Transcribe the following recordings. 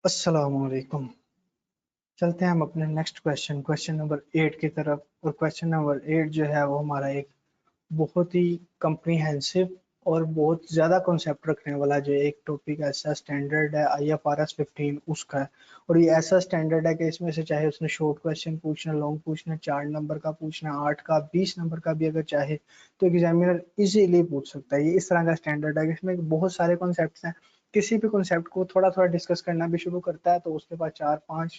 अस्सलामुअलैकुम। चलते हैं हम अपने नेक्स्ट क्वेश्चन नंबर 8 की तरफ। और क्वेश्चन नंबर 8 जो है वो हमारा एक बहुत ही कंप्रीहेंसिव और बहुत ज़्यादा कॉन्सेप्ट रखने वाला जो एक टॉपिक ऐसा स्टैंडर्ड है IFRS 15 उसका है। और ये ऐसा स्टैंडर्ड है कि इसमें से चाहे उसने शॉर्ट क्वेश्चन पूछना, लॉन्ग पूछना, 4 नंबर का पूछना, 8 का, 20 नंबर का भी अगर चाहे तो एग्जामिनर इजीली पूछ सकता है। ये इस तरह का स्टैंडर्ड है कि इसमें बहुत सारे कॉन्सेप्ट हैं। किसी भी कॉन्सेप्ट को थोड़ा थोड़ा डिस्कस करना भी शुरू करता है तो उसके बाद 4-5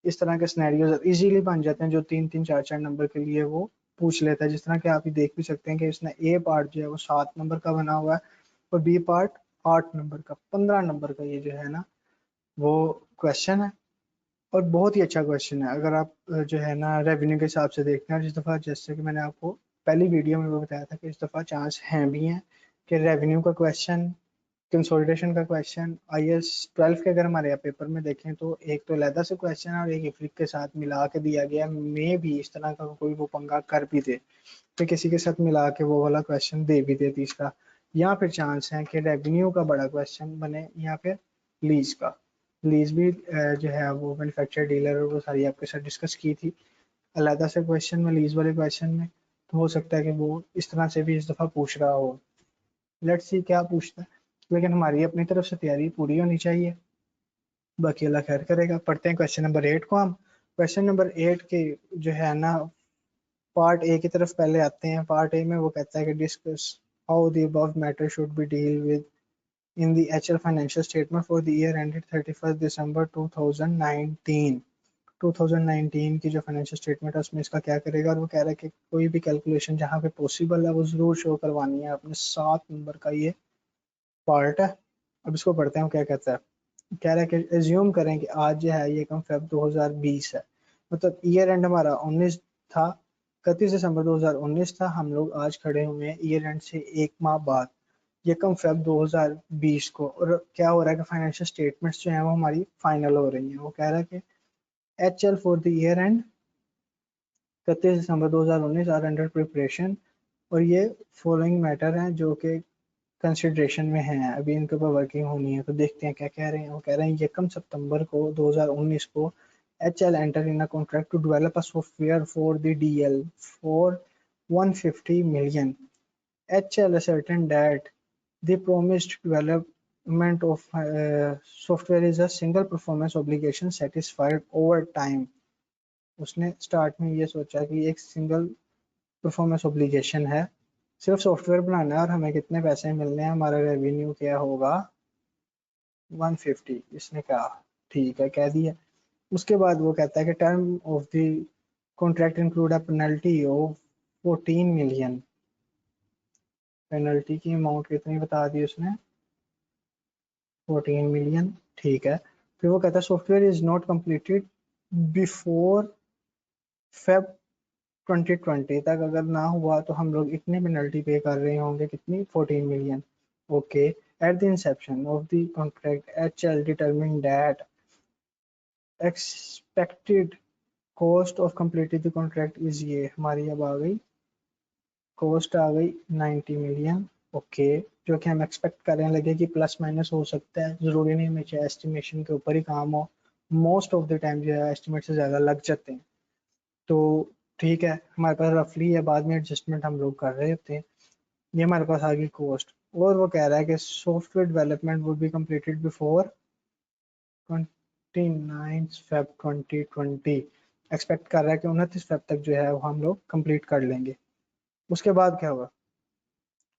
इस तरह के सिनेरियोज इजीली बन जाते हैं जो 3-3, 4-4 नंबर के लिए वो पूछ लेता है। जिस तरह के आप देख भी सकते हैं कि इसने ए पार्ट जो है वो 7 नंबर का बना हुआ है और बी पार्ट 8 नंबर का, 15 नंबर का ये जो है ना वो क्वेश्चन है। और बहुत ही अच्छा क्वेश्चन है अगर आप जो है ना रेवेन्यू के हिसाब से देखते हैं। जिस दफ़ा जैसे कि मैंने आपको पहली वीडियो में वो बताया था कि इस दफ़ा चांस हैं भी हैं कि रेवेन्यू का क्वेश्चन, कंसोलिडेशन का क्वेश्चन, IS 12 के अगर हमारे यहाँ पेपर में देखें तो एक तो अलहदा से क्वेश्चन है और एक इफ्रिक के साथ मिला के दिया गया। मे भी इस तरह का कोई वो पंगा कर भी दे तो किसी के साथ मिला के वो वाला क्वेश्चन दे भी दे तीसरा। या फिर चांस है कि रेवेन्यू का बड़ा क्वेश्चन बने या फिर लीज का। लीज भी जो है वो मैन्युफैक्चर डीलर और वो सारी आपके साथ डिस्कस की थी अलहदा से क्वेश्चन में, लीज वाले क्वेश्चन में। तो हो सकता है कि वो इस तरह से भी इस दफ़ा पूछ रहा हो। लेट्स सी क्या पूछता है। लेकिन हमारी अपनी तरफ से तैयारी पूरी होनी चाहिए, बाकी अल्लाह खैर करेगा। पढ़ते हैं क्वेश्चन नंबर 8 को हम। क्वेश्चन नंबर 8 के जो है ना पार्ट ए की तरफ पहले आते हैं। पार्ट ए में वो कहता है कि discuss how the above matter should be deal with in the HL financial statement for the year ended 31 December 2019। 2019 की जो फाइनेंशियल स्टेटमेंट है उसमें इसका क्या करेगा। और वो कह रहा है कि कोई भी कैलकुलेशन जहाँ पे पॉसिबल है वो जरूर शो करवानी है। अपने 7 नंबर का ये पार्ट है। अब इसको पढ़ते हैं क्या कहता है। कह रहा है कि एज्यूम करें कि आज जो है ये कम फेब 2020 है, मतलब ईयर एंड हमारा 19 था, 31 दिसंबर 2019 था। हम लोग आज खड़े हुए हैं ईयर एंड से एक माह बाद, ये कम फेब 2020 को। और क्या हो रहा है कि फाइनेंशियल स्टेटमेंट्स जो है वो हमारी फाइनल हो रही हैं। वो कह रहा है कि HL for the year end 31 December 2019 are under preparation. और ये फॉलोइंग मैटर हैं जो कि कंसिडरेशन में हैं, अभी इनके ऊपर वर्किंग होनी है। तो देखते हैं क्या कह रहे हैं। वो कह रहे हैं 1 सितंबर को 2019 को HL enter in a contract to develop a software for the DL for 150 million। HL ascertained that the promised development of software is a single performance obligation satisfied over time। उसने स्टार्ट में ये सोचा कि एक single performance obligation है, सिर्फ software बनाना है और हमें कितने पैसे मिलने हैं, हमारा रेवेन्यू क्या होगा 150। इसने कहा ठीक है, कह दिया। उसके बाद वो कहता है कि term of the contract include a penalty of 14 million. Penalty की अमाउंट कितनी बता दी उसने, 14 मिलियन। ठीक है। फिर वो कहता है software is not completed before Feb 2020 तक अगर ना हुआ तो हम लोग इतनी पेनल्टी पे कर रहे होंगे, कितनी, 14 million. Okay. At the Inception of the contract HL determine that expected cost of completing the contract is, ये हमारी अब आ गई कॉस्ट आ गई 90 मिलियन। ओके। जो कि हम एक्सपेक्ट करें लगे कि प्लस माइनस हो सकता है, ज़रूरी नहीं हमेशा एस्टिमेशन के ऊपर ही काम हो। मोस्ट ऑफ द टाइम जो है एस्टिमेट से ज़्यादा लग जाते हैं। तो ठीक है, हमारे पास रफली है, बाद में एडजस्टमेंट हम लोग कर रहे होते हैं। ये हमारे पास आ गई कॉस्ट। और वो कह रहा है कि software development would be completed before 29 Feb 2020। Expect कर रहा है कि 29 फेब तक जो है वो हम लोग कंप्लीट कर लेंगे। उसके बाद क्या होगा,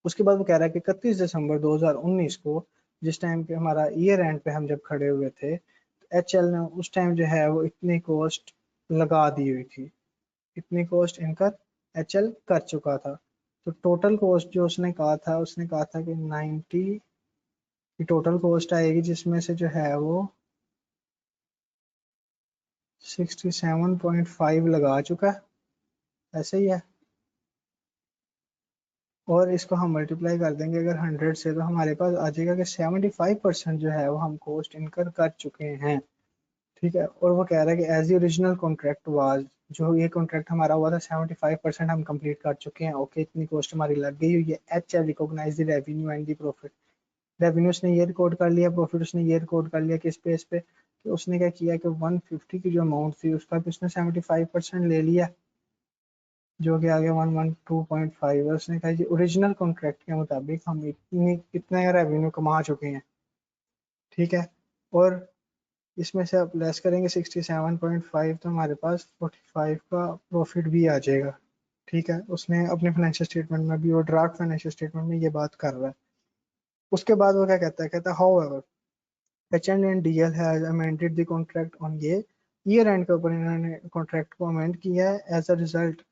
उसके बाद वो कह रहा है कि 31 दिसंबर 2019 को, जिस टाइम पे हमारा ईयर एंड पे हम जब खड़े हुए थे, HL ने उस टाइम जो है वो इतनी कॉस्ट लगा दी हुई थी, इतनी कॉस्ट इनकर HL कर चुका था। तो टोटल कॉस्ट जो उसने कहा था, उसने कहा था कि 90 की टोटल कॉस्ट आएगी, जिसमें से जो है वो 67.5 लगा चुका है, ऐसे ही है। और इसको हम मल्टीप्लाई कर देंगे अगर 100 से, तो हमारे पास आ जाएगा कि 75% जो है वो हम कॉस्ट इनकर कर चुके हैं। ठीक है। और वो कह रहा है कि एज ओरिजिनल कॉन्ट्रैक्ट वाज, जो ये कॉन्ट्रैक्ट हमारा हुआ था 75% हम कंप्लीट कर चुके हैं। ओके, इतनी कॉस्ट हमारी लग गई हुई है। HL recognise the revenue and the profit. Revenue उसने ये रिकॉर्ड कर लिया, प्रॉफिट उसने ये रिकॉर्ड कर लिया, किस बेस पे, कि उसने क्या किया कि 150 की जो अमाउंट थी उसका भी उसने 75% ले लिया, जो कि आ गया 112.5 है। उसने कहा जी ओरिजिनल कॉन्ट्रैक्ट के मुताबिक हम इतने रेवेन्यू कमा चुके हैं, ठीक है, और इसमें से आप लेस करेंगे 67.5 तो हमारे पास 45 का प्रॉफिट भी आ जाएगा, ठीक है। उसने अपने फाइनेंशियल स्टेटमेंट में भी, वो ड्राफ्ट फाइनेंशियल स्टेटमेंट में ये बात कर रहा है। उसके बाद वो क्या कहता है, कहता है however H&N has amended the contract on ये ईयर एंड के ऊपर इन्होंने कॉन्ट्रैक्ट को अमेंड किया है। As a result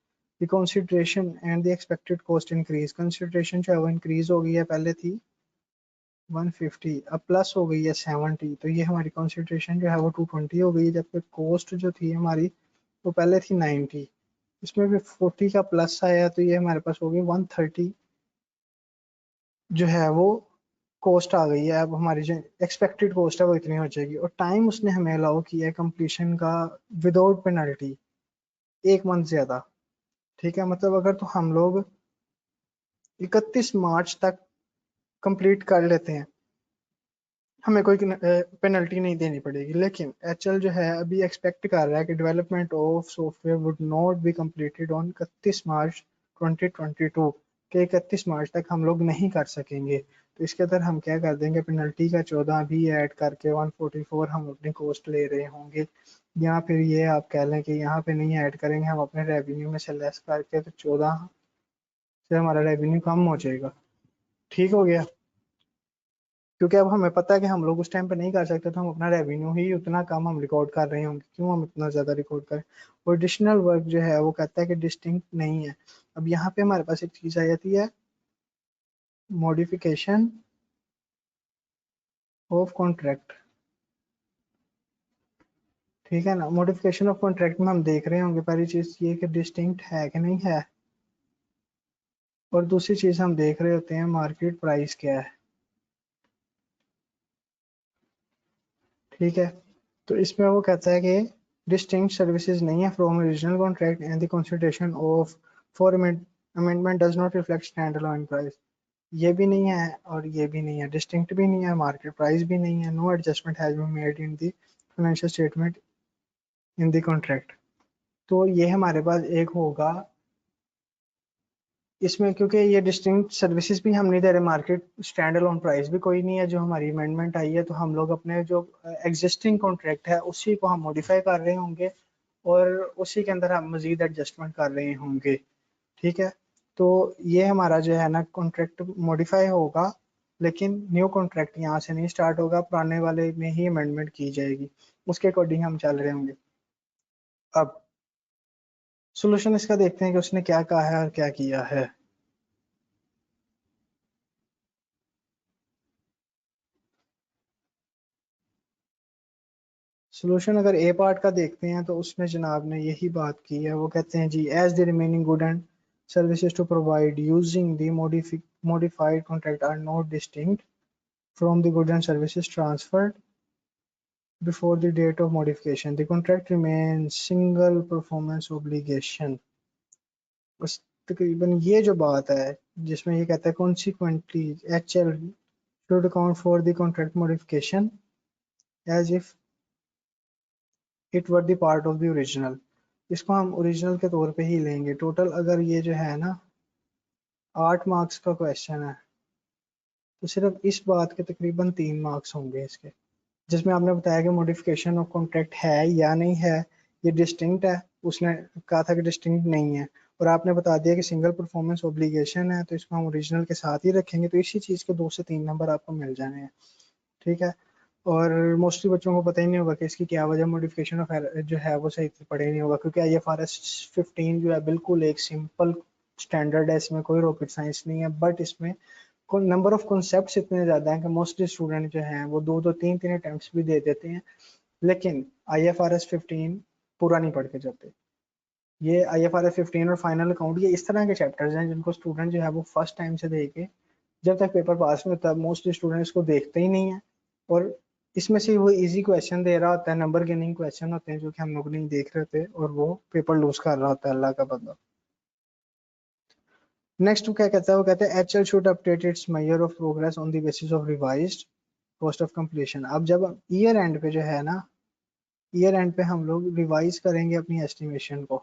the consideration and the expected cost increase, consideration जो है वो इंक्रीज हो गई है, पहले थी 150 अब प्लस हो गई है 70, तो ये हमारी कंसिडरेशन जो है वो 220 हो गई है, जबकि कॉस्ट जो थी हमारी वो पहले थी 90, इसमें भी 40 का प्लस आया तो ये हमारे पास हो गई 130 जो है वो कॉस्ट आ गई है। अब हमारी जो एक्सपेक्टेड कॉस्ट है वो इतनी हो जाएगी, और टाइम उसने हमें अलाउ किया है कंप्लीशन का विदाउट पेनल्टी 1 मंथ ज्यादा, ठीक है। मतलब अगर तो हम लोग 31 मार्च तक कंप्लीट कर लेते हैं हमें कोई पेनल्टी नहीं देनी पड़ेगी, लेकिन एचएल जो है अभी एक्सपेक्ट कर रहा है कि development of software would not be completed on 31 मार्च 2022 के 31 मार्च तक हम लोग नहीं कर सकेंगे, तो इसके अंदर हम क्या कर देंगे, पेनल्टी का 14 भी ऐड करके 144 हम अपनी कॉस्ट ले रहे होंगे, या फिर ये आप कह लें कि यहाँ पे नहीं ऐड करेंगे, हम अपने रेवेन्यू में से लेस करके तो 14 से हमारा रेवेन्यू कम हो जाएगा, ठीक हो गया। क्योंकि अब हमें पता है कि हम लोग उस टाइम पे नहीं कर सकते, तो हम अपना रेवेन्यू ही उतना कम हम रिकॉर्ड कर रहे होंगे, क्यों हम इतना ज़्यादा रिकॉर्ड करें। और एडिशनल वर्क जो है वो कहता है कि डिस्टिंक्ट नहीं है। अब यहाँ पे हमारे पास एक चीज़ आ जाती है, मॉडिफिकेशन ऑफ कॉन्ट्रैक्ट, ठीक है ना। मॉडिफिकेशन ऑफ कॉन्ट्रैक्ट में हम देख रहे होंगे पहली चीज़ ये कि डिस्टिंक्ट है कि नहीं है, और दूसरी चीज़ हम देख रहे होते हैं मार्केट प्राइस क्या है, ठीक है। तो इसमें वो कहता है कि डिस्टिंक्ट सर्विसेज नहीं है from original contract and the consideration of for amendment does not reflect stand alone price, ये भी नहीं है और ये भी नहीं है, डिस्टिंक्ट भी नहीं है, मार्केट प्राइस भी नहीं है, no adjustment has been made in the financial statement in the contract. तो ये हमारे पास एक होगा इसमें, क्योंकि ये डिस्टिंक्ट सर्विसेज भी हम नहीं दे रहे, मार्केट स्टैंड अलोन प्राइस भी कोई नहीं है, जो हमारी अमेंडमेंट आई है तो हम लोग अपने जो एग्जिस्टिंग कॉन्ट्रैक्ट है उसी को हम मॉडिफाई कर रहे होंगे और उसी के अंदर हम मजीद एडजस्टमेंट कर रहे होंगे, ठीक है। तो ये हमारा जो है ना कॉन्ट्रैक्ट मॉडिफाई होगा, लेकिन न्यू कॉन्ट्रैक्ट यहाँ से नहीं स्टार्ट होगा, पुराने वाले में ही अमेंडमेंट की जाएगी, उसके अकॉर्डिंग हम चल रहे होंगे। अब सोल्यूशन इसका देखते हैं कि उसने क्या कहा है और क्या किया है। सोल्यूशन अगर ए पार्ट का देखते हैं तो उसमें जनाब ने यही बात की है, वो कहते हैं जी as the remaining good and services to provide using the modified contract are not distinct from the goods and services transferred before the date of modification, the contract remains single performance obligation। बस तकरीबन ये जो बात है जिसमें ये कहता है consequently HL should account for the contract modification as if it were the part of the original, इसको हम ओरिजिनल के तौर पे ही लेंगे। टोटल अगर ये जो है ना 8 मार्क्स का क्वेश्चन है तो सिर्फ इस बात के तकरीबन 3 मार्क्स होंगे इसके, जिसमें आपने बताया कि मॉडिफिकेशन ऑफ कॉन्ट्रैक्ट है या नहीं है, ये डिस्टिंक्ट है, उसने कहा था कि डिस्टिंक्ट नहीं है, और आपने बता दिया कि सिंगल परफॉर्मेंस ऑब्लिगेशन है, तो इसको हम ओरिजिनल के साथ ही रखेंगे, तो इसी चीज़ के 2 से 3 नंबर आपको मिल जाने हैं, ठीक है। और मोस्टली बच्चों को पता ही नहीं होगा कि इसकी क्या वजह, मॉडिफिकेशन ऑफ जो है वो सही से पढ़े ही नहीं होगा, क्योंकि IFRS 15 जो है बिल्कुल एक सिंपल स्टैंडर्ड है, इसमें कोई रॉकेट साइंस नहीं है, बट इसमें नंबर ऑफ कॉन्सेप्ट्स इतने ज़्यादा हैं कि मोस्टली स्टूडेंट जो हैं वो 2-2 3-3 अटैम्प्ट्स भी दे देते हैं, लेकिन IFRS 15 पूरा नहीं पढ़ के जाते। ये IFRS 15 और फाइनल अकाउंट ये इस तरह के चैप्टर्स हैं जिनको स्टूडेंट जो है वो फर्स्ट टाइम से देखे, जब तक पेपर पास नहीं होता मोस्टली स्टूडेंट इसको देखते ही नहीं है, और इसमें से वो इजी क्वेश्चन दे रहा होता है, नंबर गेनिंग क्वेश्चन होते हैं जो कि हम लोग नहीं देख रहे थे, और वो पेपर लूज कर रहा होता है अल्लाह का बंदा। नेक्स्ट क्या कहता है, वो कहता है HL should update it's measure of progress on the basis of revised cost of completion. अब जब ईयर एंड पे जो है ना ईयर एंड पे हम लोग रिवाइज करेंगे अपनी एस्टिमेशन को।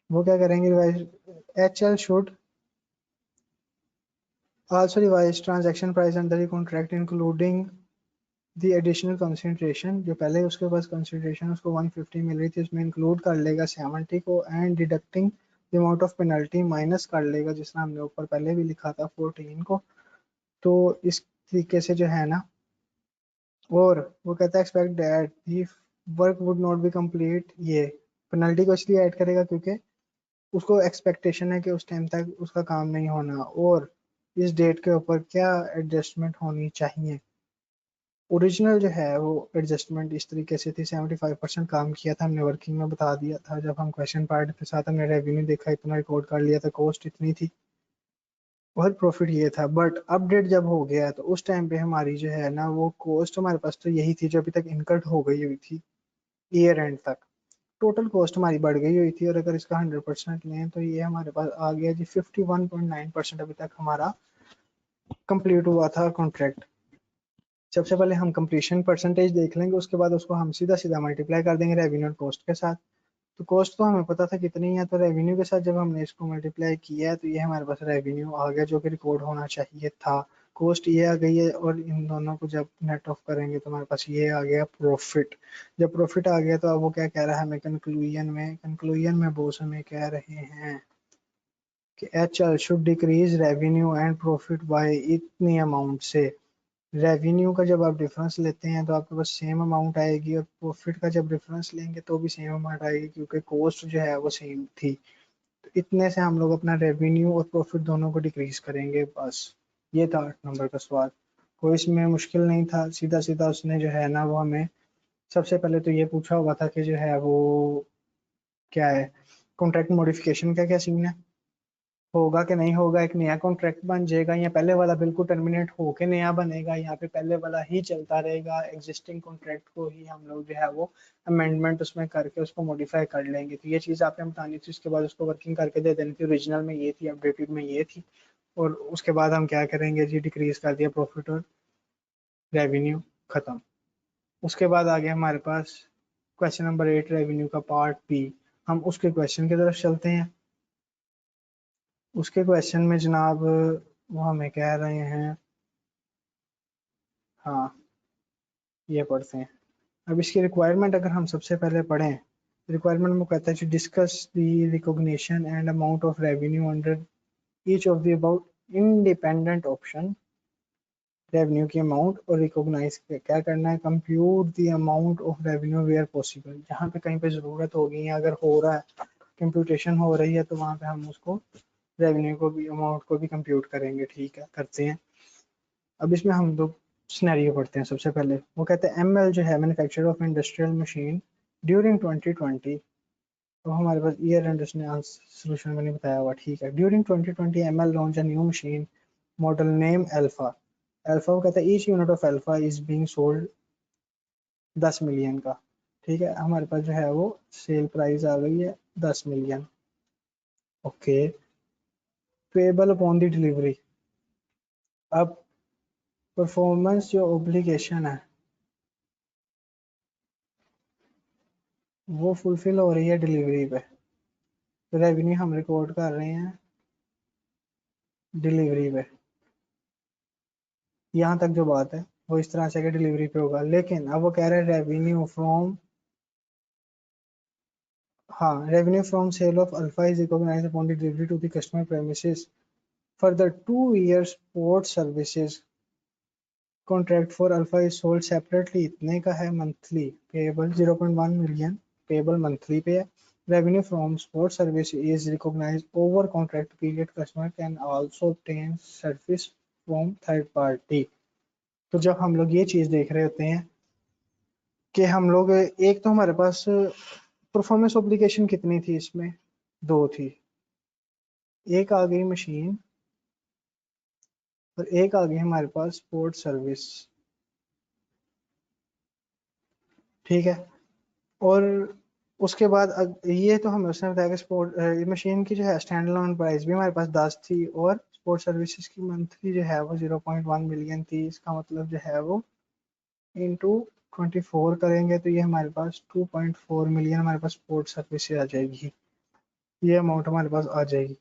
वो क्या करेंगे revise, HL should also revise transaction price under the contract including the additional consideration, जो पहले उसके पास consideration उसको 150 मिल रही थी उसमें इंक्लूड कर लेगा 70 को, and deducting the amount of penalty minus कर लेगा जिसने हमने ऊपर पहले भी लिखा था 14 को। तो इस तरीके से जो है ना, और वो कहता है expect that the work would not be complete, ये पेनल्टी को इसलिए ऐड करेगा क्योंकि उसको एक्सपेक्टेशन है कि उस टाइम तक उसका काम नहीं होना, और इस डेट के ऊपर क्या एडजस्टमेंट होनी चाहिए। ओरिजिनल जो है वो एडजस्टमेंट इस तरीके से थी, 75% काम किया था हमने, वर्किंग में बता दिया था जब हम क्वेश्चन पार्ट के साथ हमने रेवेन्यू देखा इतना रिकॉर्ड कर लिया था, कॉस्ट इतनी थी और प्रॉफिट ये था। बट अपडेट जब हो गया तो उस टाइम पे हमारी जो है ना वो कॉस्ट हमारे पास तो यही थी जो अभी तक इनकट हो गई हुई थी ईयर एंड तक, टोटल कॉस्ट हमारी बढ़ गई हुई थी। और अगर इसका 100% लें तो ये हमारे पास आ गया जी 51.9% अभी तक हमारा कंप्लीट हुआ था कॉन्ट्रैक्ट। सबसे पहले हम कंप्लीशन परसेंटेज देख लेंगे, उसके बाद उसको हम सीधा सीधा मल्टीप्लाई कर देंगे रेवेन्यू और कॉस्ट के साथ। तो कॉस्ट तो हमें पता था कितनी है, तो रेवेन्यू के साथ जब हमने इसको मल्टीप्लाई किया है तो ये हमारे पास रेवेन्यू आ गया जो कि रिकॉर्ड होना चाहिए था। कॉस्ट ये आ गई है और इन दोनों को जब नेट ऑफ करेंगे तो हमारे पास ये आ गया प्रॉफिट। जब प्रॉफिट आ गया तो अब वो क्या कह रहा है हमें कंक्लूजन में बॉस हमें कह रहे हैं कि HL should decrease revenue and profit by इतनी अमाउंट से। रेवेन्यू का जब आप डिफरेंस लेते हैं तो आपके पास सेम अमाउंट आएगी, और प्रॉफिट का जब डिफरेंस लेंगे तो भी सेम अमाउंट आएगी क्योंकि कॉस्ट जो है वो सेम थी। तो इतने से हम लोग अपना रेवेन्यू और प्रॉफिट दोनों को डिक्रीज करेंगे, बस ये था 8 नंबर का सवाल। कोई इसमें मुश्किल नहीं था, सीधा सीधा उसने जो है ना वो हमें सबसे पहले तो ये पूछा हुआ था कि जो है वो क्या है कॉन्ट्रैक्ट मॉडिफिकेशन का क्या सीन है, होगा कि नहीं होगा, एक नया कॉन्ट्रैक्ट बन जाएगा या पहले वाला बिल्कुल टर्मिनेट होके नया बनेगा, यहाँ पे पहले वाला ही चलता रहेगा, एग्जिस्टिंग कॉन्ट्रैक्ट को ही हम लोग जो है वो अमेंडमेंट उसमें करके उसको मॉडिफाई कर लेंगे। तो ये चीज़ आपने बतानी थी, उसके बाद उसको वर्किंग करके दे देनी थी, ओरिजिनल में ये थी अपडेटेड में ये थी। और उसके बाद हम क्या करेंगे जी, डिक्रीज कर दिया प्रॉफिट और रेवेन्यू, खत्म। उसके बाद आ गया हमारे पास क्वेश्चन नंबर 8 रेवेन्यू का पार्ट बी। हम उसके क्वेश्चन की तरफ चलते हैं। उसके क्वेश्चन में जनाब वो हमें कह रहे हैं, हाँ ये पढ़ते हैं। अब इसकी रिक्वायरमेंट अगर हम सबसे पहले पढ़ें, रिक्वायरमेंट में कहता है discuss the recognition and amount of revenue under each of the about independent option. Revenue की अमाउंट और रिकॉग्नाइज क्या करना है, compute the amount of revenue where possible, जहाँ पे कहीं पे ज़रूरत होगी या अगर हो रहा है कंप्यूटेशन हो रही है तो वहाँ पे हम उसको रेवेन्यू को भी अमाउंट को भी कंप्यूट करेंगे। ठीक है, करते हैं। अब इसमें हम लोग सिनेरियो पढ़ते हैं। सबसे पहले वो कहते हैं ML जो है manufacture of industrial machine during 2020। तो हमारे पास ईयर एंड उसने सोल्यूशन में नहीं बताया हुआ। ठीक है, during 2020 ML launch a new machine model name alpha. Alpha वो कहता है each unit of Alpha is being sold 10 million का। ठीक है, हमारे पास जो है वो सेल प्राइस आ गई है 10 million. Okay, payable upon the delivery. अब परफॉर्मेंस जो ओब्लिगेशन है वो फुलफिल हो रही है डिलीवरी पे, तो रेवेन्यू हम रिकॉर्ड कर रहे हैं डिलीवरी पे। यहाँ तक जो बात है वो इस तरह से कि डिलीवरी पे होगा, लेकिन अब वो कह रहे हैं रेवेन्यू फ्रॉम, हाँ revenue from sale of Alpha is recognised upon the delivery to the customer premises for the 2 years port services contract for Alpha is sold separately, इतने का है monthly payable 0.1 million, payable monthly पे है। Revenue from sport service is recognised over contract period, customer can also obtain service from third party. तो जब हम लोग ये चीज़ देख रहे होते हैं कि हम लोग एक तो हमारे पास परफॉर्मेंस ऑब्लिगेशन कितनी थी इसमें, दो थी, एक आ गई मशीन और एक आ गई हमारे पास स्पोर्ट सर्विस। ठीक है, और उसके बाद ये तो हमें उसने बताया कि स्पोर्ट मशीन की जो है स्टैंड अलोन प्राइस भी हमारे पास 10 थी और स्पोर्ट सर्विसेज की मंथली जो है वो 0.1 मिलियन थी। इसका मतलब जो है वो इंटू 24 करेंगे तो ये हमारे पास 2.4 मिलियन हमारे पास स्पोर्ट सर्विस से आ जाएगी, ये अमाउंट हमारे पास आ जाएगी।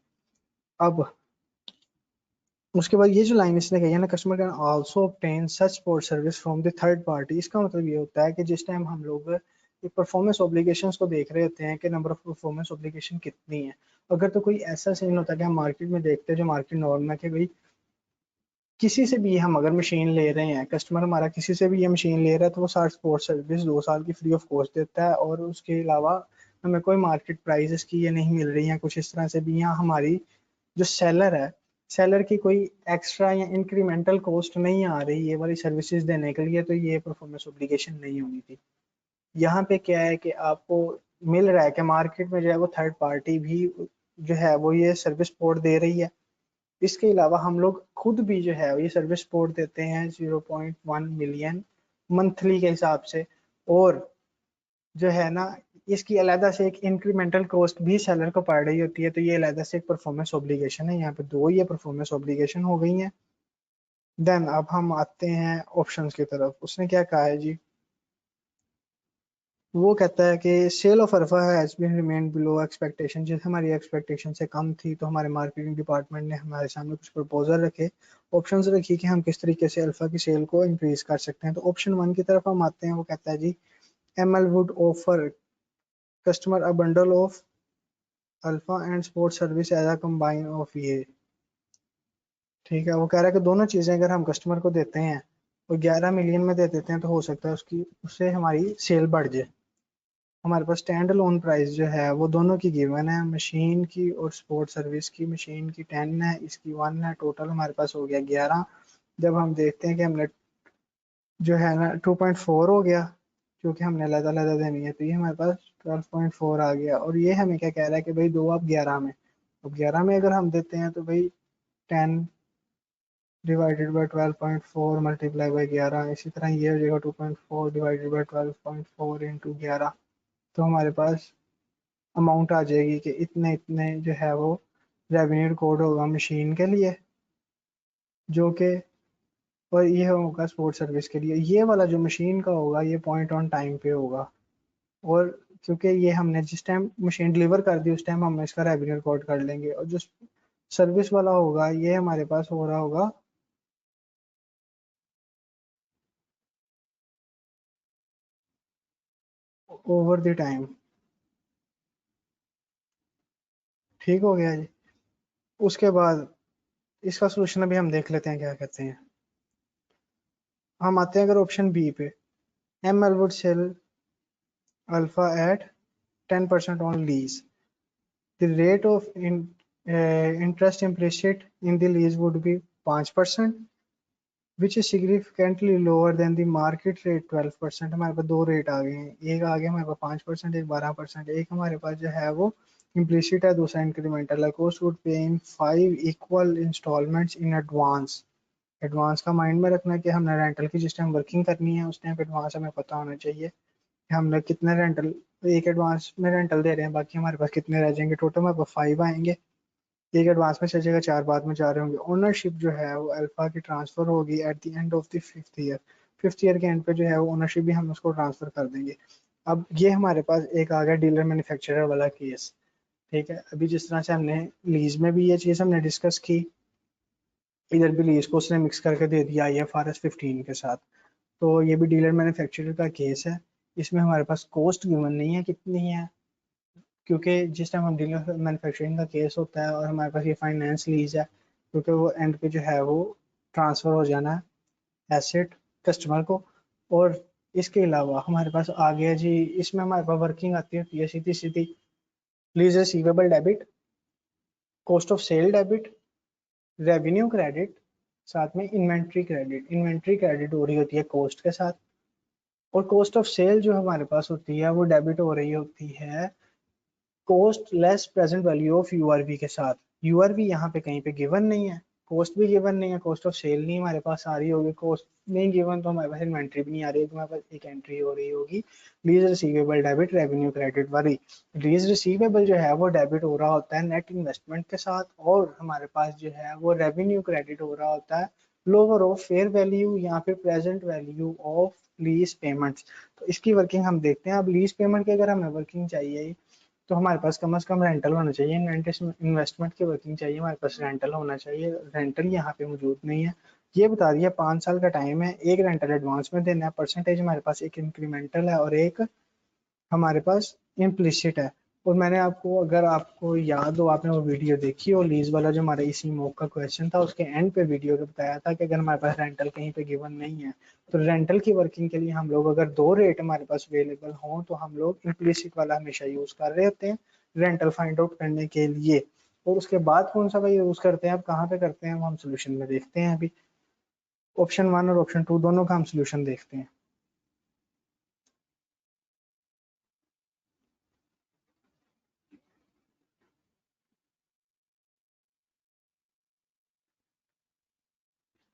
अब उसके बाद ये जो लाइन इसने कही है ना, customer can also obtain such sport service from the third party, इसका मतलब ये होता है कि जिस टाइम हम लोग एक परफॉर्मेंस ऑब्लिगेशंस को देख रहे होते हैं कि नंबर ऑफ परफॉर्मेंस ऑब्लिगेशन कितनी है, अगर तो कोई ऐसा सीन होता है कि हम मार्केट में देखते हैं जो मार्केट नॉर्म है कि भाई किसी से भी हम अगर मशीन ले रहे हैं, कस्टमर हमारा किसी से भी ये मशीन ले रहा है तो वो 60 स्पोर्ट सर्विस 2 साल की फ्री ऑफ कॉस्ट देता है, और उसके अलावा हमें कोई मार्केट प्राइसेस की ये नहीं मिल रही है कुछ इस तरह से भी, यहाँ हमारी जो सेलर है, सेलर की कोई एक्स्ट्रा या इंक्रीमेंटल कॉस्ट नहीं आ रही ये वाली सर्विसेज देने के लिए, तो ये परफॉर्मेंस ऑब्लिगेशन नहीं होनी थी। यहाँ पे क्या है कि आपको मिल रहा है कि मार्केट में जो है वो थर्ड पार्टी भी जो है वो ये सर्विस सपोर्ट दे रही है, इसके अलावा हम लोग खुद भी जो है ये सर्विस सपोर्ट देते हैं 0.1 मिलियन मंथली के हिसाब से, और जो है ना इसकी अलहदा से एक इंक्रीमेंटल कॉस्ट भी सेलर को पड़ रही होती है, तो ये अलहदा से एक परफॉर्मेंस ऑब्लिगेशन है, यहाँ पे दो ये परफॉर्मेंस ऑब्लिगेशन हो गई हैं। देन अब हम आते हैं ऑप्शंस की तरफ, उसने क्या कहा है जी, वो कहता है कि sale of Alpha has been remain below expectation, जैसे हमारी एक्सपेक्टेशन से कम थी तो हमारे मार्केटिंग डिपार्टमेंट ने हमारे सामने कुछ प्रपोजल रखे, ऑप्शंस रखी कि हम किस तरीके से अल्फा की सेल को इंक्रीज कर सकते हैं। तो ऑप्शन 1 की तरफ हम आते हैं, वो कहता है G ML would offer customer a bundle of alpha and support service as a combine of ये, ठीक है, वो कह रहा है कि दोनों चीज़ें अगर हम कस्टमर को देते हैं और 11 मिलियन में दे देते हैं तो हो सकता है उसकी उससे हमारी सेल बढ़ जाए। हमारे पास स्टैंड लोन प्राइस जो है वो दोनों की गिवन है, मशीन की और स्पोर्ट सर्विस की, मशीन की 10 है, इसकी 1 है, टोटल हमारे पास हो गया 11। जब हम देखते हैं कि हमने जो है ना 2.4 हो गया क्योंकि हमने लदा लदा देनी है, तो ये हमारे पास 12.4 आ गया, और ये हमें क्या कह रहा है कि भाई दो आप 11 में, अब 11 में अगर हम देते हैं तो भाई 10 डिवाइडेड बाई 12.4 मल्टीप्लाई बाई 11, इसी तरह ये हो जाएगा 2.4 डिवाइडेड बाई 12.4 इंटू 11, तो हमारे पास अमाउंट आ जाएगी कि इतने इतने जो है वो रेवेन्यू कोड होगा मशीन के लिए, जो कि और ये होगा स्पोर्ट सर्विस के लिए, ये वाला जो मशीन का होगा ये पॉइंट ऑन टाइम पे होगा, और क्योंकि ये हमने जिस टाइम मशीन डिलीवर कर दी उस टाइम हम इसका रेवेन्यू रिकॉर्ड कर लेंगे, और जो सर्विस वाला होगा ये हमारे पास हो रहा होगा ओवर द टाइम। ठीक हो गया जी। उसके बाद इसका सोल्यूशन अभी हम देख लेते हैं क्या कहते हैं। हम आते हैं अगर ऑप्शन बी पे, M L would sell Alpha at 10% on lease. The rate of interest implicit in the lease would be 5%, which is significantly lower than the market rate 12%। हमारे पास दो रेट आ गए हैं, एक आ गया हमारे पास 5%, एक 12%, एक हमारे पास जो है वो इम्प्लिसिट है, दूसरा इंक्रीमेंटल है। Cost would pay in 5 equal instalments in advance. Advance का माइंड में रखना कि हमने रेंटल की जिस टाइम वर्किंग करनी है उस टाइम एडवांस हमें पता होना चाहिए कि हम लोग कितने रेंटल, एक एडवांस में रेंटल दे रहे हैं, बाकी हमारे पास कितने रह जाएंगे, टोटल हमारे पास 5 आएंगे, एक एडवांस में चल जाएगा, 4 बाद में जा रहे होंगे। ओनरशिप जो है वो अल्फा की ट्रांसफर होगी at the end of the 5th year, 5th year के एंड पे जो है वो ओनरशिप भी हम उसको ट्रांसफर कर देंगे। अब ये हमारे पास एक आ गया डीलर मैन्युफैक्चरर वाला केस, ठीक है। अभी जिस तरह से हमने लीज में भी ये चीज़ हमने डिस्कस की, इधर भी लीज को उसने मिक्स करके दे दिया IFRS 15 के साथ, तो ये भी डीलर मैन्युफैक्चरर का केस है। इसमें हमारे पास कॉस्ट गिवन नहीं है कितनी है, क्योंकि जिस टाइम हम डीलर मैन्युफैक्चरिंग का केस होता है और हमारे पास ये फाइनेंस लीज है, क्योंकि वो एंड पे जो है वो ट्रांसफ़र हो जाना है एसेट कस्टमर को। और इसके अलावा हमारे पास आ गया जी, इसमें हमारे पास वर्किंग आती होती है सीधी सीधी, lease receivable debit, cost of sale debit, revenue credit, साथ में इन्वेंट्री क्रेडिट। इन्वेंट्री क्रेडिट हो रही होती है कॉस्ट के साथ, और कॉस्ट ऑफ सेल जो हमारे पास होती है वो डेबिट हो रही होती है cost less present value of URV के साथ। यूआरवी यहाँ पे कहीं पे गिवन नहीं है, कॉस्ट भी गिवन नहीं है, कॉस्ट ऑफ सेल नहीं हमारे पास आ रही होगी, कॉस्ट नहीं गिवन तो हमारे पास इन्वेंट्री भी नहीं आ रही होगी, हमारे पास एक एंट्री हो रही होगी lease receivable debit revenue credit वाली। लीज रिसीवेबल जो है वो डेबिट हो रहा होता है नेट इन्वेस्टमेंट के साथ, और हमारे पास जो है वो रेवेन्यू क्रेडिट हो रहा होता है लोअर ऑफ फेयर वैल्यू या फिर present value of lease payments. तो इसकी वर्किंग हम देखते हैं। अब लीज पेमेंट की अगर हमें वर्किंग चाहिए तो हमारे पास कम से कम रेंटल होना चाहिए। इन्वेस्टमेंट की वर्किंग चाहिए, हमारे पास रेंटल होना चाहिए। रेंटल यहाँ पे मौजूद नहीं है। ये बता दिया 5 साल का टाइम है, एक रेंटल एडवांस में देना है, परसेंटेज हमारे पास एक इंक्रीमेंटल है और एक हमारे पास इम्प्लिसिट है। और मैंने आपको, अगर आपको याद हो, आपने वो वीडियो देखी हो लीज वाला जो हमारे इसी मॉक का क्वेश्चन था, उसके एंड पे वीडियो के बताया था कि अगर हमारे पास रेंटल कहीं पे गिवन नहीं है तो रेंटल की वर्किंग के लिए हम लोग, अगर दो रेट हमारे पास अवेलेबल हों तो हम लोग इम्प्लिसिट वाला हमेशा यूज कर रहे होते हैं रेंटल फाइंड आउट करने के लिए। और उसके बाद कौन सा भाई यूज करते हैं, अब कहाँ पे करते हैं, वो हम सोल्यूशन में देखते हैं। अभी ऑप्शन 1 और ऑप्शन 2 दोनों का हम सोल्यूशन देखते हैं।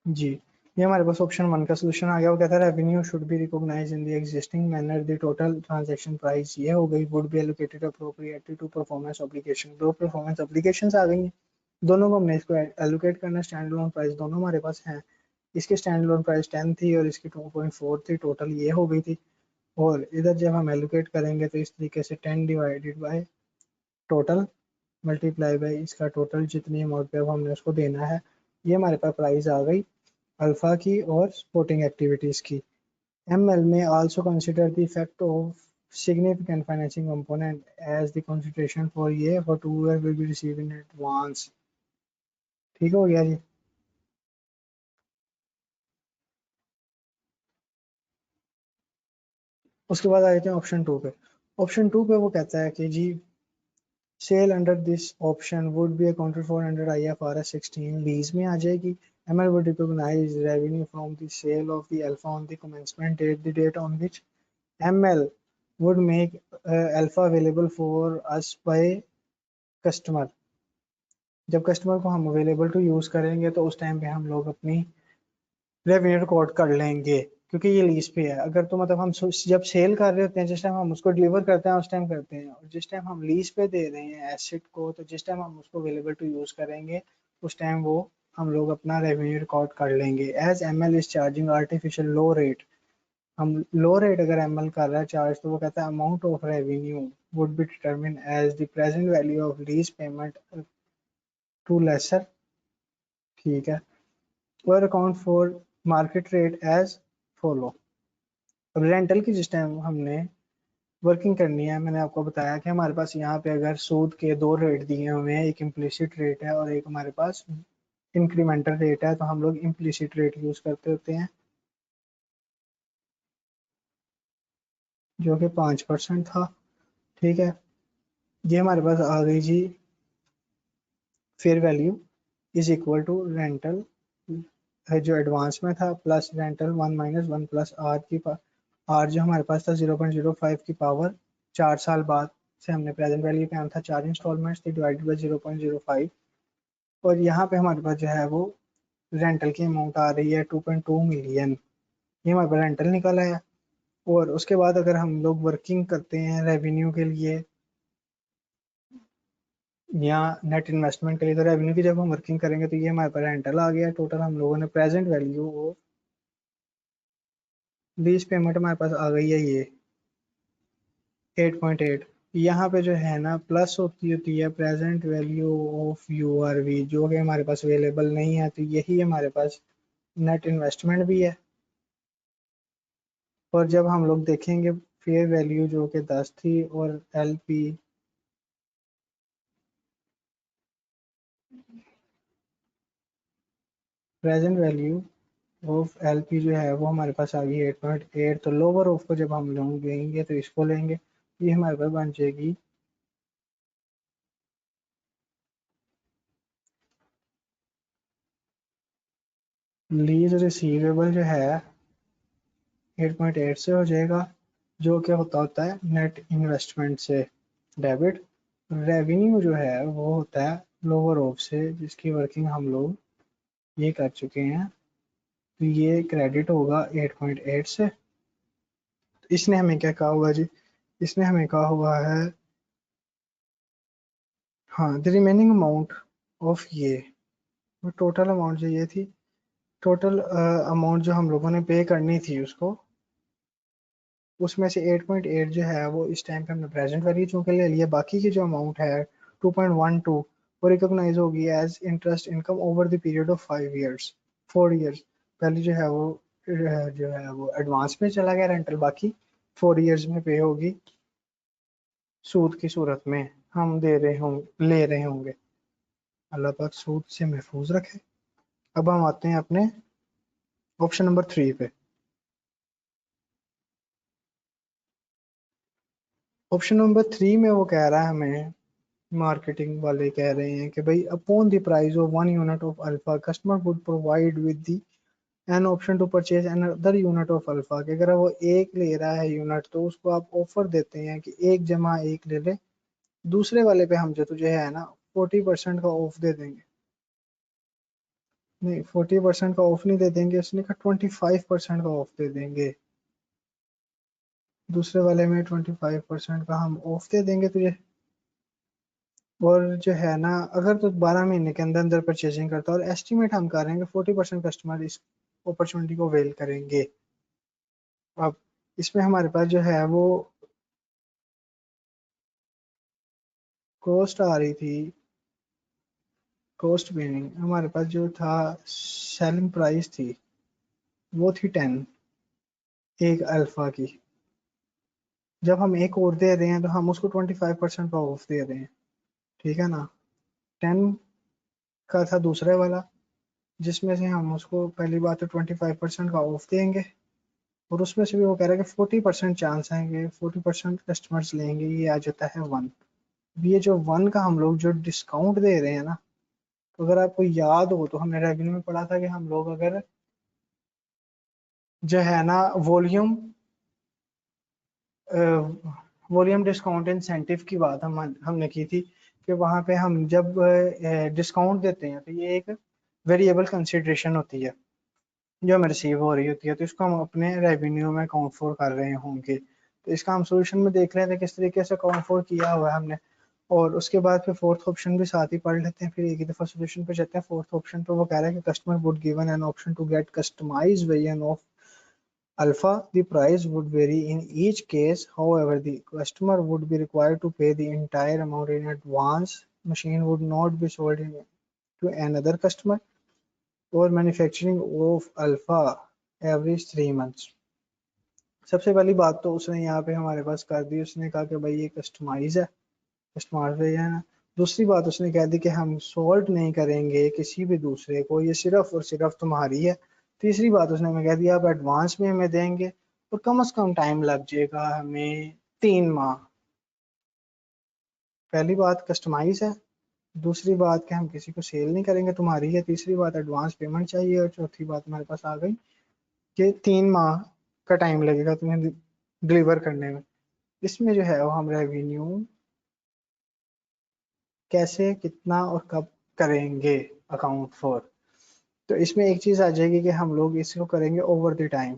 जी, ये हमारे पास ऑप्शन 1 का सोल्यूशन आ गया। वो कहता है revenue should be recognised in the existing manner, the total transaction price ये हो गई, would be allocated appropriately to performance obligation. दो परफॉर्मेंस ऑब्लिगेशंस आ गई हैं, दोनों को हमने इसको एलोकेट करना। स्टैंड लोन प्राइस दोनों हमारे पास हैं। इसकी स्टैंड लोन प्राइस 10 थी और इसकी 2.4 थी, टोटल ये हो गई थी। और इधर जब हम एलोकेट करेंगे तो इस तरीके से 10 divided by total multiply by इसका टोटल, जितनी अमाउंट पे अब हमने उसको देना है, ये हमारे पास प्राइस आ गई अल्फा की और सपोर्टिंग एक्टिविटीज की। ML may also consider the effect of significant financing component as the consideration for ये for 2 year will be received in advance। ठीक हो गया जी। उसके बाद आ जाते हैं ऑप्शन 2 पे। ऑप्शन 2 पे वो कहता है कि जी sale under this option would be accounted for under IFRS 16, lease में आ जाएगी। ML would recognize revenue from the sale of the alpha on the commencement date, the date on which ML would make alpha available for us by customer। जब customer को हम available to use करेंगे तो उस time पे हम लोग अपनी रेवेन्यू रिकॉर्ड कर लेंगे, क्योंकि ये लीज पे है। अगर तो मतलब हम जब सेल कर रहे होते हैं, जिस टाइम हम उसको डिलीवर करते हैं उस टाइम करते हैं, और जिस टाइम हम लीज पे दे रहे हैं एसेट को, तो जिस टाइम हम उसको अवेलेबल टू यूज करेंगे उस टाइम वो हम लोग अपना रेवेन्यू रिकॉर्ड कर लेंगे। एज ML is charging artificial low rate, हम लो रेट अगर ML कर रहा है चार्ज, तो वो कहता है amount of revenue would be determine as the present value of lease payment to lessor. ठीक है, और account for market rate as follow. अब रेंटल की जिस टाइम हमने वर्किंग करनी है, मैंने आपको बताया कि हमारे पास यहाँ पे अगर सूद के दो रेट दिए हुए हैं, एक इम्प्लिसिट रेट है और एक हमारे पास इंक्रीमेंटल रेट है, तो हम लोग इम्प्लिसिट रेट यूज करते होते हैं जो कि 5% था। ठीक है, ये हमारे पास आ गई जी fair value is equal to rental जो एडवांस में था प्लस रेंटल 1 - 1 प्लस आर की आर जो हमारे पास था 0.05 की पावर 4 साल बाद से हमने प्रेजेंट वैल्यू पे आना था, 4 इंस्टॉलमेंट्स थी डिवाइडेड बाई 0.05। और यहाँ पे हमारे पास जो है वो रेंटल की अमाउंट आ रही है 2.2 मिलियन, ये हमारे पास रेंटल निकल आया। और उसके बाद अगर हम लोग वर्किंग करते हैं रेवेन्यू के लिए या नेट इन्वेस्टमेंट के लिए, तो रेवेन्यू की जब हम वर्किंग करेंगे तो ये हमारे पास रेंटल आ गया। टोटल हम लोगों ने प्रेजेंट वैल्यू और लीज पेमेंट हमारे पास आ गई है ये 8.8। यहाँ पे जो है ना प्लस होती है प्रेजेंट वैल्यू ऑफ URV, जो कि हमारे पास अवेलेबल नहीं है, तो यही हमारे पास नेट इन्वेस्टमेंट भी है। और जब हम लोग देखेंगे फेयर वैल्यू जो कि 10 थी और LP present value of LP जो है वो हमारे पास आ गई 8.8, तो लोअर ऑफ को जब हम लोग लेंगे तो इसको लेंगे, ये हमारे पास बन जाएगी लीज रिसीवेबल जो है 8.8 से हो जाएगा, जो क्या होता होता है नेट इन्वेस्टमेंट से डेबिट। रेवेन्यू जो है वो होता है लोअर ऑफ से, जिसकी वर्किंग हम लोग ये कर चुके हैं, तो ये क्रेडिट होगा 8.8 से। तो इसने हमें क्या कहा हुआ जी, इसने हमें कहा हुआ है हाँ द रिमेनिंग अमाउंट ऑफ ये टोटल अमाउंट जो ये थी टोटल अमाउंट जो हम लोगों ने पे करनी थी उसको, उसमें से 8.8 जो है वो इस टाइम पे हमने प्रेजेंट वैल्यू चूंकि ले लिया, बाकी की जो अमाउंट है 2.12 वो रिकॉग्नाइज होगी as interest income over the period of 5 years, 4 years. पहले जो है वो एडवांस में चला गया रेंटल, बाकी 4 ईयर्स में पे होगी सूद की सूरत में हम दे रहे होंगे, ले रहे होंगे। अल्लाह पाक सूद से महफूज रखे। अब हम आते हैं अपने ऑप्शन नंबर 3 पे। ऑप्शन नंबर 3 में वो कह रहा है हमें, मार्केटिंग वाले कह रहे हैं कि भाई upon the price of 1 unit of Alpha customer would provide with the an option to purchase another unit of Alpha, कि अगर वो एक ले रहा है यूनिट तो उसको आप ऑफर देते हैं कि एक जमा एक ले ले, दूसरे वाले पे हम जो तुझे है ना 40% का ऑफ दे देंगे। नहीं, 40% का ऑफ नहीं दे देंगे, उसने कहा 25% का ऑफ दे देंगे। दूसरे वाले में 25% का हम ऑफ दे देंगे तुझे। और जो है ना, अगर तो 12 महीने के अंदर अंदर परचेजिंग करता है, और एस्टिमेट हम कर रहे हैं कि 40% कस्टमर इस अपॉर्चुनिटी को वेल करेंगे। अब इसमें हमारे पास जो है वो कॉस्ट आ रही थी, कॉस्ट भी नहीं, हमारे पास जो था सेलिंग प्राइस थी वो थी 10 एक अल्फा की। जब हम एक और दे रहे हैं तो हम उसको 25% का ऑफ दे रहे हैं, ठीक है ना। 10 का था दूसरे वाला, जिसमें से हम उसको पहली बात तो 25% का ऑफ देंगे, और उसमें से भी वो कह रहा है कि 40% चांस आएंगे, 40% कस्टमर्स लेंगे, ये आ जाता है 1। ये जो 1 का हम लोग जो डिस्काउंट दे रहे हैं ना, तो अगर आपको याद हो तो हमने रेवेन्यू में पढ़ा था कि हम लोग अगर जो है ना वॉल्यूम डिस्काउंट इंसेंटिव की बात हमने की थी, कि वहां पे हम जब डिस्काउंट देते हैं तो ये एक वेरिएबल कंसिडरेशन होती है जो हमें रिसीव हो रही होती है, तो इसको हम अपने रेवेन्यू में अकाउंट फॉर कर रहे होंगे। तो इसका हम सोल्यूशन में देख रहे थे किस तरीके से अकाउंट फॉर किया हुआ है हमने। और उसके बाद फिर फोर्थ ऑप्शन भी साथ ही पढ़ लेते हैं, फिर एक ही दफा सोल्यूशन पे चलते हैं। फोर्थ ऑप्शन पे वो कह रहा है कि customer would given an option to get customised version of Alpha. The price would vary in each case. However, the customer would be required to pay the entire amount in advance. Machine would not be sold to another customer, or manufacturing of Alpha every 3 months. सबसे पहली बात तो उसने यहाँ पे हमारे पास कर दी, उसने कहा कि भाई ये कस्टमाइज है, कस्टमाइज है ना। दूसरी बात उसने कह दी कि हम सोल्ड नहीं करेंगे किसी भी दूसरे को, ये सिर्फ और सिर्फ तुम्हारी है। तीसरी बात उसने हमें कह दिया आप एडवांस में हमें देंगे, और कम से कम टाइम लग जाएगा हमें 3 माह। पहली बात कस्टमाइज है, दूसरी बात कि हम किसी को सेल नहीं करेंगे, तुम्हारी है, तीसरी बात एडवांस पेमेंट चाहिए, और चौथी बात हमारे पास आ गई कि 3 माह का टाइम लगेगा तुम्हें डिलीवर करने में। इसमें जो है वो हम रेवेन्यू कैसे, कितना और कब करेंगे अकाउंट फॉर, तो इसमें एक चीज आ जाएगी कि हम लोग इसको करेंगे over the time.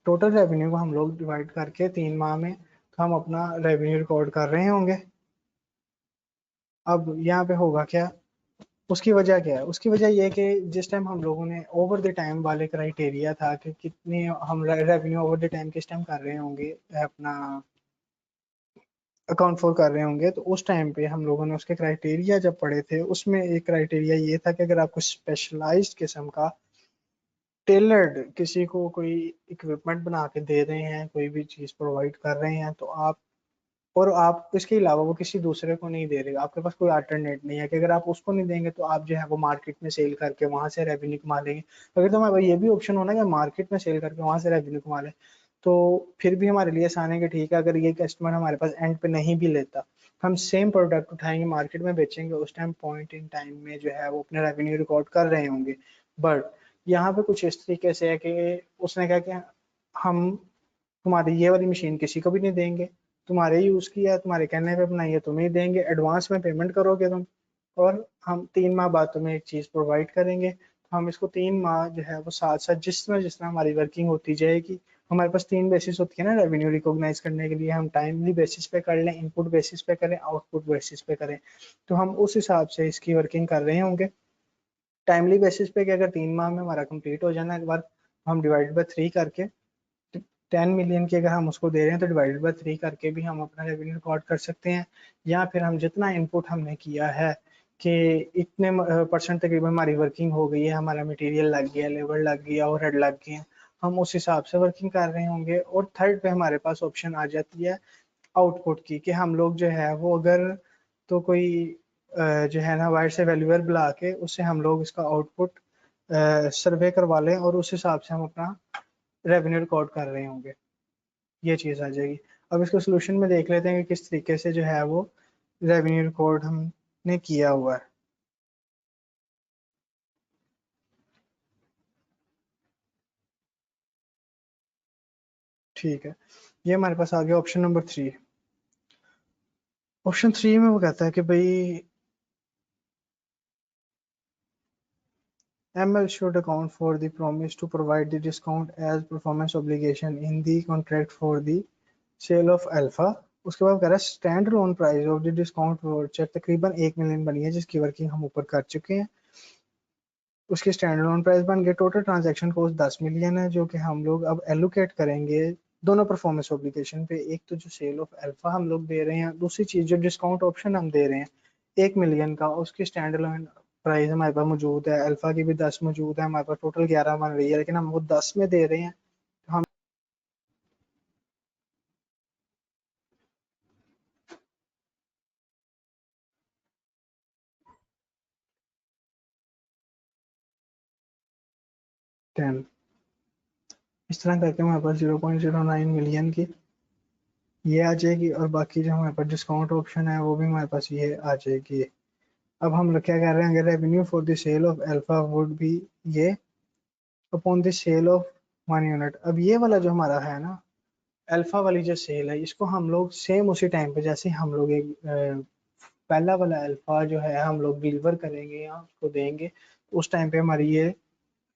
Total revenue को हम लोग डिवाइड करके 3 माह में तो हम अपना रेवेन्यू रिकॉर्ड कर रहे होंगे। अब यहाँ पे होगा क्या, उसकी वजह क्या है, उसकी वजह यह है कि जिस टाइम हम लोगों ने ओवर द टाइम वाले क्राइटेरिया था कि कितने हम रेवेन्यू ओवर द टाइम किस टाइम कर रहे होंगे, अपना अकाउंट फॉर कर रहे होंगे, तो उस टाइम पे हम लोगों ने उसके क्राइटेरिया जब पढ़े थे, उसमें एक क्राइटेरिया ये था कि अगर आपको स्पेशलाइज्ड किस्म का टेलर्ड किसी को कोई इक्विपमेंट बना के दे रहे हैं, कोई भी चीज़ प्रोवाइड कर रहे हैं, तो आप, और आप इसके अलावा वो किसी दूसरे को नहीं दे रहे, आपके पास कोई अल्टरनेट नहीं है कि अगर आप उसको नहीं देंगे तो आप जो है वो मार्केट में सेल करके वहां से रेवेन्यू कमा लेंगे। अगर तो हमारे ये भी ऑप्शन होना कि मार्केट में सेल करके वहां से रेवेन्यू कमा लें, तो फिर भी हमारे लिए आसान है कि ठीक है, अगर ये कस्टमर हमारे पास एंड पे नहीं भी लेता, हम सेम प्रोडक्ट उठाएंगे मार्केट में बेचेंगे, उस टाइम पॉइंट इन टाइम में जो है वो अपने रेवेन्यू रिकॉर्ड कर रहे होंगे। बट यहाँ पे कुछ इस तरीके से है कि उसने कहा कि हम तुम्हारी ये वाली मशीन किसी को भी नहीं देंगे, तुम्हारे यूज किया, तुम्हारे कहने पे बनाई है, तुम्हें ही देंगे, एडवांस में पेमेंट करोगे तुम, और हम 3 माह बाद तुम्हें एक चीज प्रोवाइड करेंगे। तो हम इसको 3 माह जो है वो साथ साथ जिस तरह हमारी वर्किंग होती जाएगी, हमारे पास तीन बेसिस होती है ना रेवेन्यू रिकॉग्नाइज करने के लिए, हम टाइमली बेसिस पे कर लें, इनपुट बेसिस पे करें, आउटपुट बेसिस पे करें। तो हम उस हिसाब से इसकी वर्किंग कर रहे होंगे। टाइमली बेसिस पे कि अगर 3 माह में हमारा कंप्लीट हो जाना एक बार, हम डिवाइड बाय 3 करके 10 मिलियन की अगर हम उसको दे रहे हैं तो डिवाइडेड बाय 3 करके भी हम अपना रेवेन्यू रिकॉर्ड कर सकते हैं। या फिर हम जितना इनपुट हमने किया है कि इतने परसेंट तकरीबन हमारी वर्किंग हो गई है, हमारा मटेरियल लग गया, लेबर लग गया, ओवरहेड लग गए, हम उस हिसाब से वर्किंग कर रहे होंगे। और थर्ड पे हमारे पास ऑप्शन आ जाती है आउटपुट की, कि हम लोग जो है वो अगर तो कोई जो है ना वाइड से वैल्यूअर बुला के उससे हम लोग इसका आउटपुट सर्वे करवा लें और उस हिसाब से हम अपना रेवेन्यू रिकॉर्ड कर रहे होंगे। ये चीज़ आ जाएगी। अब इसको सोल्यूशन में देख लेते हैं कि किस तरीके से जो है वो रेवेन्यू रिकॉर्ड हमने किया हुआ है। ठीक है, ये हमारे पास आ गया ऑप्शन नंबर 3। ऑप्शन 3 में वो कहता है कि भाई ML should account for the promise to provide the discount as performance obligation in the contract for the sale of alpha। उसके बाद कह रहा है stand loan price of the discount voucher तकरीबन 1 मिलियन बनी है, जिसकी वर्किंग हम ऊपर कर चुके हैं। उसकी स्टैंड लोन प्राइस बन गए, टोटल ट्रांजैक्शन कॉस्ट 10 मिलियन है, जो कि हम लोग अब एलोकेट करेंगे दोनों परफॉर्मेंस ऑब्लिगेशन पे। एक तो जो सेल ऑफ अल्फा हम लोग दे रहे हैं, दूसरी चीज जो डिस्काउंट ऑप्शन हम दे रहे हैं 1 मिलियन का, उसकी स्टैंड लोन प्राइस हमारे पास मौजूद है, अल्फा की भी 10 मौजूद है, हमारे पास टोटल 11 बन रही है, लेकिन हम वो 10 में दे रहे हैं। तो हम 10 इस तरह करके हमारे पास 0.09 मिलियन की ये आ जाएगी, और बाकी जो हमारे पास डिस्काउंट ऑप्शन है वो भी हमारे पास ये आ जाएगी। अब हम लोग क्या कर रहे हैं, अगर revenue for the sale of Alpha would भी ये upon the sale of 1 unit. अब ये वाला जो हमारा है ना अल्फा वाली जो सेल है, इसको हम लोग सेम उसी टाइम पे जैसे हम लोग एक पहला वाला अल्फा जो है हम लोग डिलीवर करेंगे या उसको देंगे, तो उस टाइम पे हमारी ये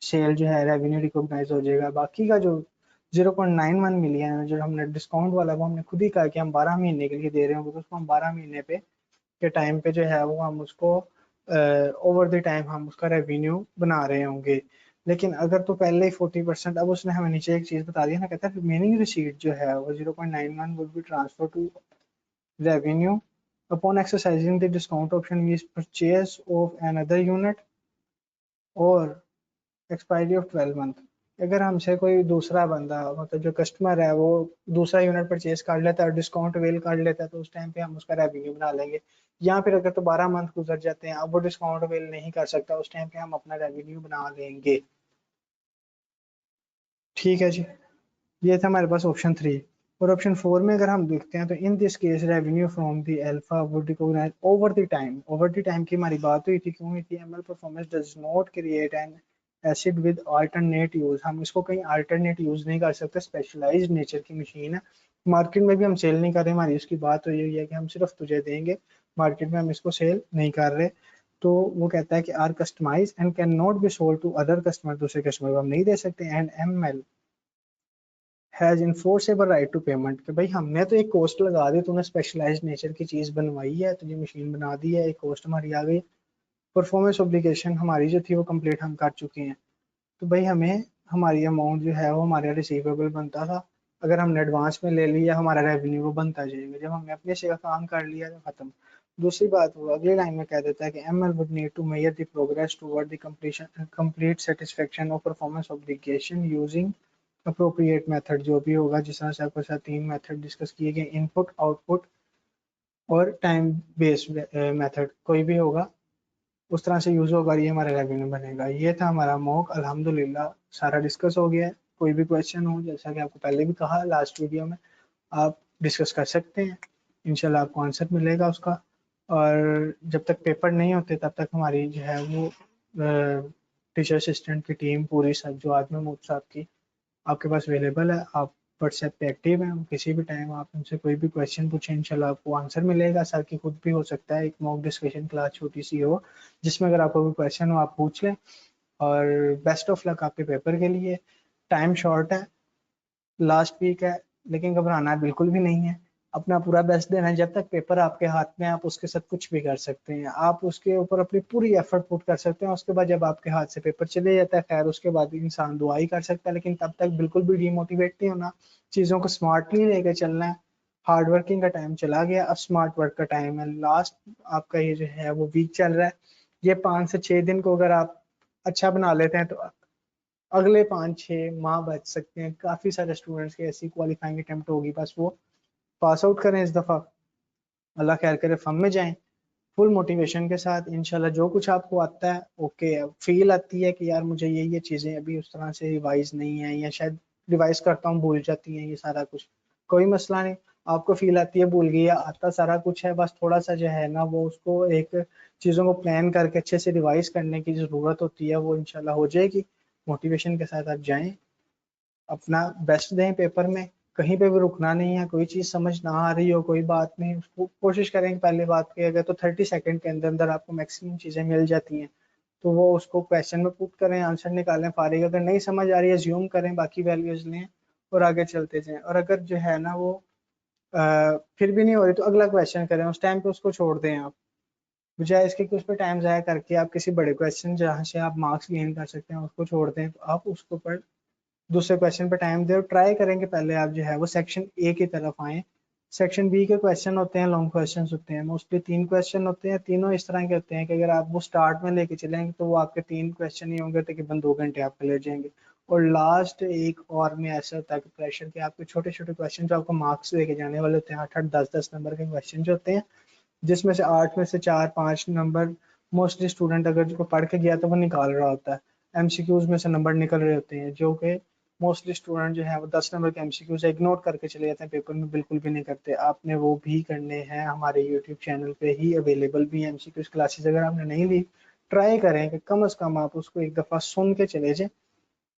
सेल जो है रेवेन्यू रिकॉग्नाइज हो जाएगा। बाकी का जो 0.91 मिलियन है जो हमने डिस्काउंट वाला, वो हमने खुद ही कहा कि हम 12 महीने के लिए दे रहे होंगे, तो उसको हम 12 महीने पे के टाइम पे जो है वो हम उसको ओवर द टाइम हम उसका रेवेन्यू बना रहे होंगे। लेकिन अगर तो पहले ही 40%, अब उसने हमें नीचे एक चीज बता दी ना, कहता है रिमेनिंग रिसीट जो है वो 0.91 would be transfer to revenue upon exercising the discount option means purchase of another unit और एक्सपायरी ऑफ 12 मंथ। अगर हमसे कोई दूसरा बंदा मतलब जो कस्टमर है वो दूसरा यूनिट परचेज कर लेता है और डिस्काउंट अवेल कर लेता है, तो उस टाइम पे हम उसका रेवेन्यू बना लेंगे। या फिर अगर तो 12 मंथ गुजर जाते हैं, अब वो डिस्काउंट अवेल नहीं कर सकता, उस टाइम पे हम अपना रेवेन्यू बना लेंगे। ठीक है जी, ये था हमारे पास ऑप्शन 3। और ऑप्शन 4 में अगर हम देखते हैं तो in this case revenue from the alpha would recognise over the time. Over the time की हमारी बात हुई थी, क्यों हुई थी, ML performance does not create an asset with alternate use. हम इसको कहीं अल्टरनेट यूज नहीं कर सकते, स्पेशलाइज्ड नेचर की मशीन है, मार्केट में भी हम सेल नहीं कर रहे। हमारी उसकी बात हुई है कि हम सिर्फ तुझे देंगे, मार्केट में हम इसको सेल नहीं कर रहे। तो वो कहता है कि are customise and can not be sold to other customer, दूसरे कस्टमर को हम नहीं दे सकते। And ML has enforceable right to payment, कि भाई हमने तो एक कॉस्ट लगा दी, तूने स्पेशलाइज्ड नेचर की चीज बनवाई है, तुझे मशीन बना दी है, एक कॉस्ट हमारी आ गई, परफॉर्मेंस ऑब्लिगेशन हमारी जो थी वो कंप्लीट हम कर चुके हैं। तो भाई हमें हमारी अमाउंट जो है वो हमारे रिसीवेबल बनता था, अगर हमने एडवांस में ले लिया हमारा रेवेन्यू वो बनता जाएगा, जब हमने अपने से काम कर लिया तो खत्म। दूसरी बात वो अगली लाइन में कह देता है कि ML would need to measure the progress toward the completion complete satisfaction of performance obligation using appropriate method. जो भी होगा, जिस तरह से आपके साथ 3 मेथड डिस्कस किए गए, इनपुट, आउटपुट और टाइम बेस्ड मेथड, कोई भी होगा उस तरह से यूज होगा, ये हमारा रेवेन्यू बनेगा। ये था हमारा मॉक, अल्हम्दुलिल्लाह सारा डिस्कस हो गया है। कोई भी क्वेश्चन हो, जैसा कि आपको पहले भी कहा लास्ट वीडियो में, आप डिस्कस कर सकते हैं, इंशाल्लाह आपको आंसर मिलेगा उसका। और जब तक पेपर नहीं होते तब तक हमारी जो है वो टीचर असिस्टेंट की टीम पूरी सब जो आदमी मूड साहब की आपके पास अवेलेबल है। आप व्हाट्सएप पे एक्टिव हैं, किसी भी टाइम आप उनसे कोई भी क्वेश्चन पूछें, इंशाल्लाह आपको आंसर मिलेगा। सर की खुद भी हो सकता है एक मॉक डिस्कशन क्लास छोटी सी हो, जिसमें अगर आपको कोई क्वेश्चन हो आप पूछ लें। और बेस्ट ऑफ लक आपके पेपर के लिए। टाइम शॉर्ट है, लास्ट वीक है, लेकिन घबराना बिल्कुल भी नहीं है। अपना पूरा बेस्ट देना है। जब तक पेपर आपके हाथ में है, आप उसके साथ कुछ भी कर सकते हैं, आप उसके ऊपर अपनी पूरी एफर्ट पुट कर सकते हैं। उसके बाद जब आपके हाथ से पेपर चले जाता है, खैर उसके बाद इंसान दुआ ही कर सकता है, लेकिन तब तक बिल्कुल भी डिमोटिवेट नहीं होना। चीज़ों को स्मार्टली लेके चलना है। हार्ड वर्किंग का टाइम चला गया, अब स्मार्ट वर्क का टाइम है। लास्ट आपका ये जो है वो वीक चल रहा है। ये 5 से 6 दिन को अगर आप अच्छा बना लेते हैं, तो अगले 5-6 माह बच सकते हैं। काफी सारे स्टूडेंट्स की ऐसी क्वालिफाइंग अटेम्प्ट होगी, बस वो पास आउट करें इस दफा। अल्लाह खैर करे, फम में जाएं फुल मोटिवेशन के साथ। इंशाल्लाह जो कुछ आपको आता है ओके, फील आती है कि यार मुझे ये चीजें अभी उस तरह से रिवाइज नहीं है, या शायद रिवाइज करता हूँ भूल जाती हैं, ये सारा कुछ कोई मसला नहीं। आपको फील आती है भूल गई है, आता सारा कुछ है, बस थोड़ा सा जो है ना वो उसको एक चीजों को प्लान करके अच्छे से रिवाइज करने की जरूरत होती है, वो इंशाल्लाह हो जाएगी। मोटिवेशन के साथ आप जाएं, अपना बेस्ट दें पेपर में। कहीं पे भी रुकना नहीं है। कोई चीज समझ ना आ रही हो, कोई बात नहीं, उसको कोशिश करें कि पहले बात की अगर तो 30 सेकंड के अंदर अंदर आपको मैक्सिमम चीजें मिल जाती हैं, तो वो उसको क्वेश्चन में पुट करें, आंसर निकालें फारिग। अगर नहीं समझ आ रही है, ज्यूम करें, बाकी वैल्यूज लें और आगे चलते जाएं। और अगर जो है ना वो फिर भी नहीं हो रही, तो अगला क्वेश्चन करें, उस टाइम पे उसको छोड़ दें आप, बजाय इसके कि उस पर टाइम जाया करके आप किसी बड़े क्वेश्चन जहाँ से आप मार्क्स गेन कर सकते हैं उसको छोड़ दें, तो आप उसको पर दूसरे क्वेश्चन पे टाइम दे और ट्राई करेंगे पहले आप जो है वो सेक्शन ए की तरफ आए। सेक्शन बी के क्वेश्चन होते हैं, लॉन्ग क्वेश्चन होते हैं, मोस्टली 3 क्वेश्चन होते हैं। तीनों इस तरह के होते हैं कि अगर आप वो स्टार्ट में लेके चलेंगे तो वो आपके 3 क्वेश्चन ही होंगे, तकरीबन 2 घंटे आपके ले जाएंगे। और लास्ट एक और में ऐसा होता है कि प्रेशर के आपके छोटे छोटे क्वेश्चन जो आपको मार्क्स लेके जाने वाले होते हैं, 8-8 10-10 नंबर के क्वेश्चन जो होते हैं, जिसमें से 8 में से 4-5 नंबर मोस्टली स्टूडेंट अगर जो पढ़ के गया तो वो निकाल रहा होता है। एमसीक्यूज में से नंबर निकल रहे होते हैं, जो कि मोस्टली स्टूडेंट जो है वो 10 नंबर के एमसीक्यूज इग्नोर करके चले जाते हैं, पेपर में बिल्कुल भी नहीं करते। आपने वो भी करने हैं, हमारे यूट्यूब चैनल पे ही अवेलेबल भी है एमसीक्यूज क्लासेस। अगर आपने नहीं ली, ट्राई करें कि कम से कम आप उसको एक दफ़ा सुन के चले जाएं।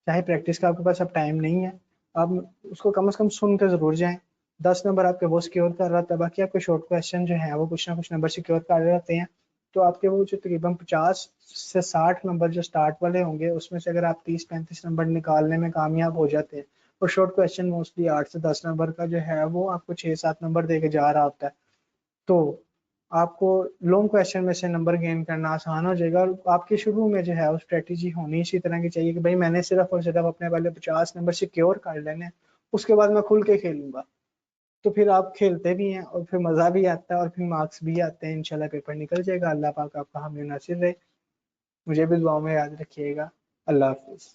चाहे प्रैक्टिस का आपके पास अब टाइम नहीं है, आप उसको कम से कम सुन के जरूर जाएं। 10 नंबर आपके वो सिक्योर कर रहा था, बाकी आपके शॉर्ट क्वेश्चन जो है वो कुछ ना कुछ नंबर सिक्योर कर रहे होते हैं। तो आपके वो जो तकरीबन 50 से 60 नंबर जो स्टार्ट वाले होंगे, उसमें से अगर आप 30-35 नंबर निकालने में कामयाब हो जाते हैं, और शॉर्ट क्वेश्चन मोस्टली 8 से 10 नंबर का जो है वो आपको 6-7 नंबर दे के जा रहा होता है, तो आपको लॉन्ग क्वेश्चन में से नंबर गेन करना आसान हो जाएगा। और आपके शुरू में जो है वो स्ट्रेटेजी होनी इसी तरह की चाहिए कि भाई मैंने सिर्फ और सिर्फ अपने पहले 50 नंबर सिक्योर कर लेने हैं, उसके बाद मैं खुल के खेलूंगा। तो फिर आप खेलते भी हैं और फिर मजा भी आता है और फिर मार्क्स भी आते हैं। इंशाल्लाह पेपर निकल जाएगा। अल्लाह पाक आपका हामी नासिर रहे। मुझे भी दुआ में याद रखिएगा। अल्लाह हाफिज।